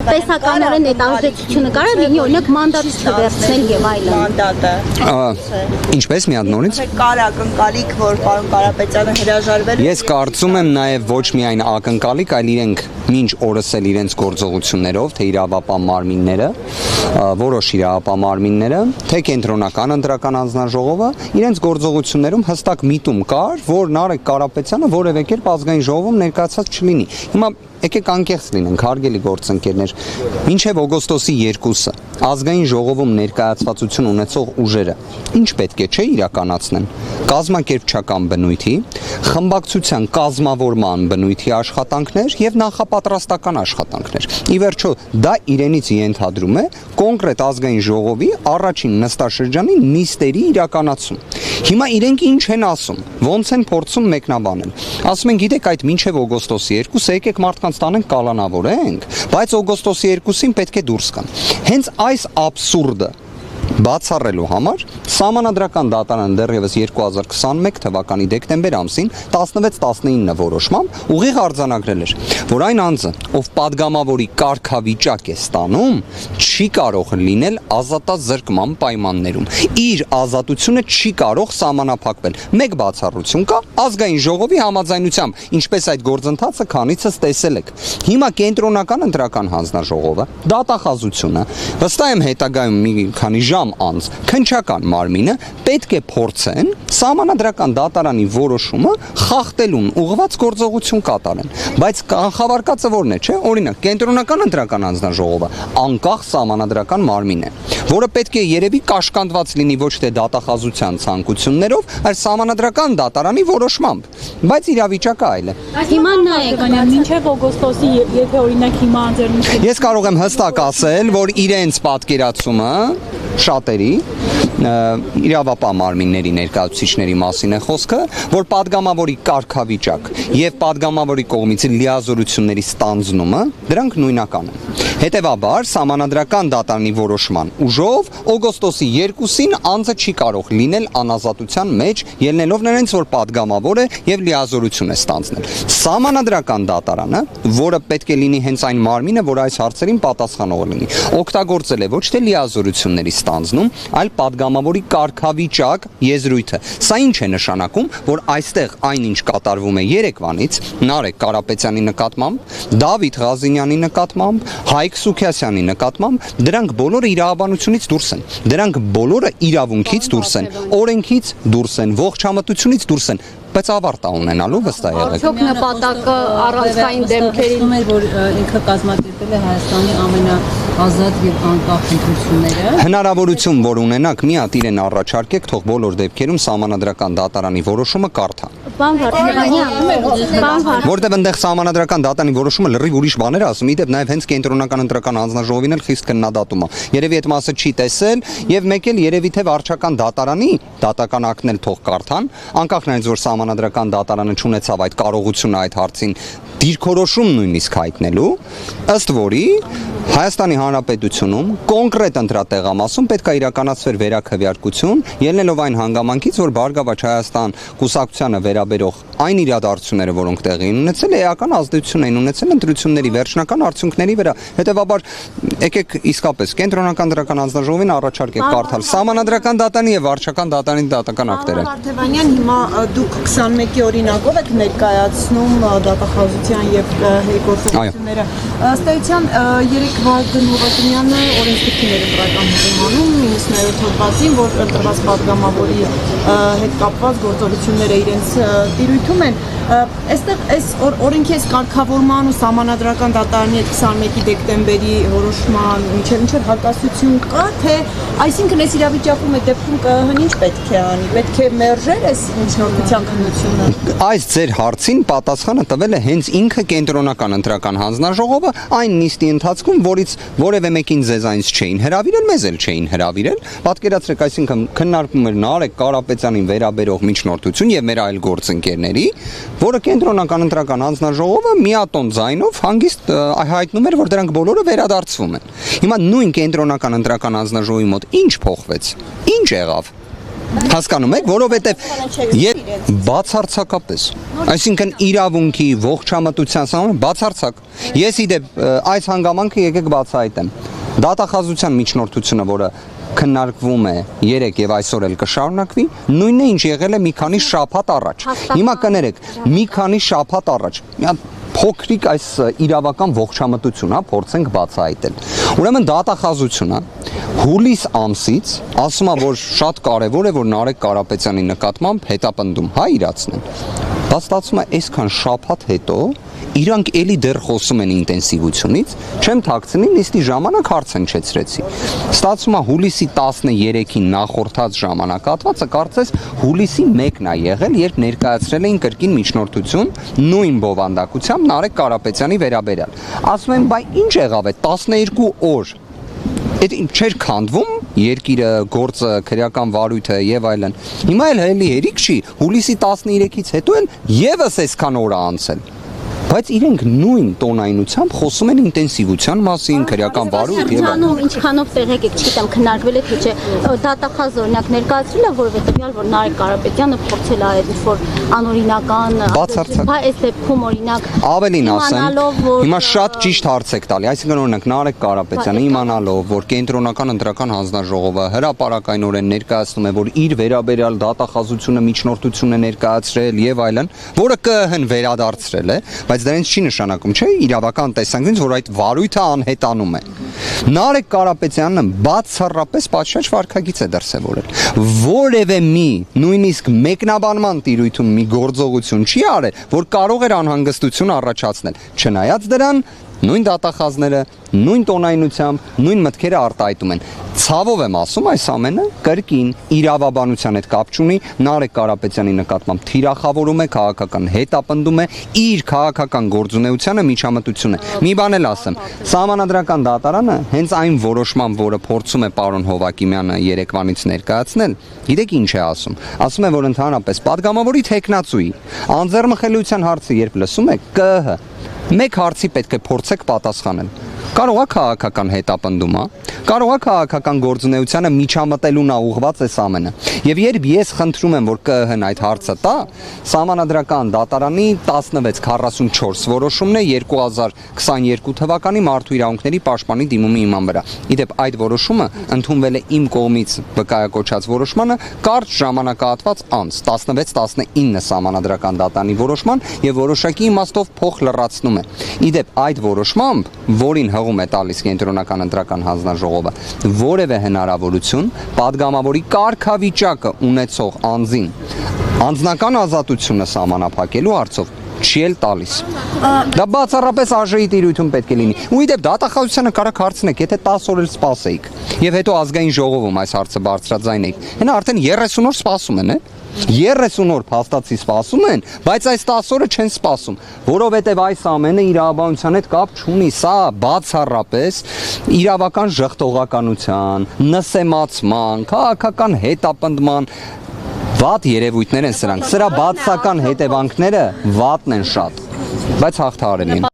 տեսականորեն այդ ազդեցությունը կարող լինի օրինակ մանդատ չվերցնել եւ այլն։ Մանդատը։ Ինչպես մի հատ նորից։ Կար ակնկալիք, որ պարոն Կարապետյանը հրաժարվել։ Ես կարծում եմ նաև ոչ միայն ակնկալիք, այլ իրենք մինչ օրս էլ իրենց գործողություններով, թե իրավապահ մարմինները, որոշ իրավապահ մարմինները, թե կենտրոնական ընտրական անձնաժողովը, իրենց գործողություններում հստակ միտում կար, որ Նարեկ Կարապետյանը որևէ կերպ ազգային ժողովում ներկայացած չլինի։ Հիմա եկեք անկեղծ լինենք, հարգելի գործընկերներ, մինչև օգոստոսի 2-ը ազգային ժողովում ներկայացվածություն ունեցող ուժերը ինչ պետք է չէ իրականացնեն կազմակերպչական բնույթի, խմբակցության կազմավորման բնույթի աշխատանքներ եւ նախապատրաստական աշխատանքներ։ Ի վերջո դա իրենից ենթադրում է կոնկրետ ազգային ժողովի առաջին նստաշրջանի նիստերի իրականացում։ Հիմա իրենք ինչ են ասում, ոնց են փորձում մեկնաբանել։ Ասում են, գիտեք, այդ մինչև օգոստոսի 2-ը եկեք մարդկանց տանենք կալանավորենք, բայց օգոստոսի 2-ին պետք է դուրս գան։ Հենց այս աբսուրդը բացառելու համար Սահմանադրական դատարանը դեռևս 2021 թվականի դեկտեմբեր ամսին 16-19 որոշմամբ ուղիղ արձանագրել էր, որ այն անձը, ով падգամավորի կարգավիճակ է ստանում, չի կարող լինել ազատազրկման պայմաններում։ Իր ազատությունը չի կարող սահմանափակվել։ Մեկ բացառություն կա ազգային ժողովի համաձայնությամբ, ինչպես այդ գործընթացը քանիցս տեսել եք։ Հիմա կենտրոնական ընտրական հանձնաժողովը, դատախազությունը, վստահ եմ հետագայում մի քանի ժամ անց քննչական մարմինը պետք է փորձեն Սահմանադրական դատարանի որոշումը խախտելուն ուղղված գործողություն կատարեն, բայց կանխավարկածը որն է, չէ՞, օրինակ կենտրոնական ընտրական անձնաժողովը անկախ Սահմանադրական մարմին է, որը պետք է երևի կաշկանդված լինի ոչ թե դատախազության ցանկություններով, այլ Սահմանադրական դատարանի որոշմամբ, բայց իրավիճակը այլ է։ Հիմա նայեք, մինչև օգոստոսի, եթե օրինակ հիմա անձեռնություն։ Ես կարող եմ հստակ ասել, որ իրենց պատկերացումը շատերի իրավապահ մարմինների ներկայացուցիչների մասին է խոսքը, որ падգամավորի կարգավիճակ եւ падգամավորի կողմից լիազորությունների ստանձնումը դրանք նույնական են։ Հետևաբար Սահմանադրական դատարանի որոշման ուժով օգոստոսի 2-ին անձը չի կարող լինել անազատության մեջ, ելնելով նրանից, որ падգամավոր է եւ լիազորություն է ստանձնել։ Սահմանադրական դատարանը, որը պետք է լինի հենց այն մարմինը, որ այս հարցերին պատասխանող լինի, օգտագործել է ոչ թե լիազորությունների ստանձնում, այլ падգամավորի կարգավիճակ եզրույթը։ Սա ինչ է նշանակում, որ այստեղ այնինչ կատարվում է Երևանից Նարեկ Կարապետյանի նկատմամբ, Դավիթ Ղազինյանի նկատմամբ, Հայկ Սուքիասյանի նկատմամբ, դրանք բոլորը իրավաբանությունից դուրս են, դրանք բոլորը իրավունքից դուրս են, օրենքից դուրս են, ողջամտությունից դուրս են, բայց ավարտ է ունենալու վստահ եղեք։ Արդյոք նպատակը առանցքային դեմքերին էր, որ ինքը կազմակերպել է Հայաստանի ամենաազատ եւ անկախ ընտրությունները։ Հնարավորություն, որ ունենաք, մի հատ իրեն առաջարկեք, թող բոլոր դեպքերում Սահմանադրական դատարանի որոշումը կարդա։ Որտեւ այնտեղ Սահմանադրական դատարանի որոշումը լրիվ ուրիշ բաներ ասում, իդեպ նաեւ հենց կենտրոնական ընտրական հանձնաժողովին էլ խիստ քննադատում է։ Երևի այդ մասը չի տեսել եւ մեկ էլ երևի թե վարչական դատարանի դատական ակտն էլ թող կարդան, անկախ նրանից որ Սահմանադրական դատարանը չունեցավ այդ կարողությունը այդ հարցին դիրքորոշում նույնիսկ հայտնելու, ըստ որի Հայաստանի Հանրապետությունում կոնկրետ ընտրատեղամասում պետք է իրականացվեր վերաքվեարկություն, ելնելով այն հանգամանքից, որ Բարգավաճ Հայաստան կուսակցությանը վերաբերող այն իրադարձությունները, որոնք տեղի են ունեցել, էական ազդեցություն են ունեցել ընտրությունների վերջնական արդյունքների վրա։ Հետևաբար, եկեք իսկապես կենտրոնական դրական հանձնաժողովին առաջարկեք կարդալ Սահմանադրական դատարանի եւ վարչական դատարանի դատական ակտերը։ Վարդևանյան, հիմա դուք 21-ի օրինակով եք ներկայացնում դատախազության եւ գործողությունները։ Ըստ էության Վարդան Հովակիմյանը օրենսգիրքին էր ընտրական հեղինակում 90-րդ հոդվածին, որ ընտրված падգամավորի հետ կապված գործողությունները իրենց տիրույթում են։ Այստեղ այս օրենքի այս կարգավորման ու Սահմանադրական դատարանի 21-ի դեկտեմբերի որոշման միջև հակասություն կա, թե այսինքն այս իրավիճակում այդ դեպքում ԿՀ-ն ինչ պետք է անի, պետք է մերժել այս միջնորդության քննությունը։ Այս ձեր հարցին պատասխանը տվել է հենց ինքը կենտրոնական ընտրական հանձնաժողովը այն նիստի ընթացքում, որից որևէ մեկին ձեզանից չէին հրավիրել, մեզ էլ չէին հրավիրել։ Պատկերացրեք, այսինքն քննարկվում էր Նարեկ Կարապետյանին վերաբերող միջնորդություն եւ մեր այլ գործընկերների, որը կենտրոնական ընտրական հանձնաժողովը միատոն ձայնով հանգիստ հայտնում էր, որ դրանք բոլորը վերադարձվում են։ Հիմա նույն կենտրոնական ընտրական հանձնաժողովի մոտ ինչ փոխվեց։ Ինչ եղավ։ Հասկանում եք, որովհետև բացարձակապես, այսինքն իրավունքի ողջամտության սահմանը բացարձակ։ Ես իդեպ այս հանգամանքը եկեք բացահայտեմ։ Դատախազության միջնորդությունը, որը քննարկվում է 3 եւ այսօր էլ կշարունակվի, նույնն է ինչ եղել է մի քանի շաբաթ առաջ։ Հիմա կներեք, մի քանի շաբաթ առաջ։ Փոքրիկ այս իրավական ողջամտություն, հա, փորձենք բացահայտել։ Ուրեմն դատախազությունը հուլիս ամսից ասում է, որ շատ կարևոր է, որ Նարեկ Կարապետյանի նկատմամբ հետապնդում, հա, իրացնեն։ Բայց ստացվում է այսքան շաբաթ հետո իրանք էլի դեռ խոսում են ինտենսիվությունից, չեմ թաքցնի, նիստի ժամանակ հարց հնչեցրեցի։ Ստացվում է հուլիսի 13-ին նախորդած ժամանակահատվածը կարծես հուլիսի 1-ն է եղել, երբ ներկայացրել էին կրկին միջնորդություն նույն բովանդակությամբ Նարեկ Կարապետյանի վերաբերյալ։ Ասում են, բայ ինչ եղավ է 12 օր։ Այդ չէր քանդվում երկիրը, գործը, քրեական վարույթը եւ այլն։ Հիմա էլ հելի հերիք չի, հուլիսի 13-ից հետո էլ եւս այսքան օր է անցել։ Բայց իրենք նույն տոնայնությամբ խոսում են ինտենսիվության մասին, քրեական վարույթ եւ այլն։ Ինչքանով տեղեկ եք, չգիտեմ, քննարկվել է թե չէ, դատախազ օրինակ ներկայացրել է որովհետեւ որ Նարեկ Կարապետյանը փորձել է այդ ինչ-որ անօրինական, բայց այս դեպքում օրինակ ավելին ասեմ, հիմա շատ ճիշտ հարց եք տալի, այսինքն օրինակ Նարեկ Կարապետյանը իմանալով, որ կենտրոնական ընտրական հանձնաժողովը հրապարակայնորեն ներկայացնում է, որ իր վերաբերյալ դատախազությունը միջնորդություն է ներկայացրել եւ այլն, որը ԿՀ-ն վերադարձրել է, բայց դրանից չի նշանակում, չէ՞, իրավական տեսանկյունից, որ այդ վարույթը անհետանում է։ Նարեկ Կարապետյանը բացառապես պատշաճ վարքագիծ է դրսևորել։ Որևէ մի նույնիսկ մեկնաբանման տիրույթում մի գործողություն չի արել, որ կարող էր անհանգստություն առաջացնել։ Չնայած դրան, նույն դատախազները, նույն տոնայնությամբ, նույն մտքերը արտահայտում են։ Ցավով եմ ասում, այս ամենը կրկին իրավաբանության հետ կապ չունի, Նարեկ Կարապետյանի նկատմամբ թիրախավորում է, քաղաքական հետապնդում է, իր քաղաքական գործունեությանը միջամտություն է։ Մի բան էլ ասեմ, Սահմանադրական դատարանը հենց այն որոշման, որը փորձում է պարոն Հովակիմյանը երեկվանից ներկայացնել, գիտեք ինչ է ասում։ Ասում է, որ ընդհանրապես падգամավորի թեկնածուի անձեռնմխելիության հարցը երբ լսում եք, ԿՀ մեկ հարցի պետք է փորձեք պատասխանել։ Կարող է քաղաքական հետապնդում, կարող է քաղաքական գործունեությանը միջամտելուն ուղղված այս ամենը։ Եվ երբ ես խնդրում եմ, որ ԿՀ-ն այդ հարցը տա, Սահմանադրական դատարանի 1644 որոշումն է 2022 թվականի Մարդու իրավունքների պաշտպանի դիմումի հիման վրա։ Իդեպ այդ որոշումը ընդունվել է իմ կողմից վկայակոչած որոշմանը կարճ ժամանակահատված անց 16-19 Սահմանադրական դատարանի որոշման եւ որոշակի իմաստով փոխ լրացնում է։ Իդեպ այդ որոշմամբ, որին հղում է տալիս կենտրոնական ընտրական հանձնաժողովը, որևէ հնարավորություն падգամավորի կարգավիճակը ունեցող անձին անձնական ազատությունը սահմանափակելու հարցով չի էլ տալիս։ Դա բացառապես ԱԺ-ի տիրույթում պետք է լինի։ Ու իդեպ դատախազությանը կարակ հարցնեք, եթե 10 օր էլ սպասեիք, եւ հետո ազգային ժողովում այս հարցը բարձրաձայնեիք, հենա արդեն 30 օր սպասում են, 30 օր փաստացի սպասում են, բայց այս 10 օրը չեն սպասում, որովհետև այս ամենը իրավաբանության հետ կապ չունի, սա բացառապես իրավական ժխտողականության, նսեմացման, քաղաքական հետապնդման վատ երևույթներ են սրանք, սրա բացասական հետևանքները վատն են շատ, բայց հաղթահարելի են։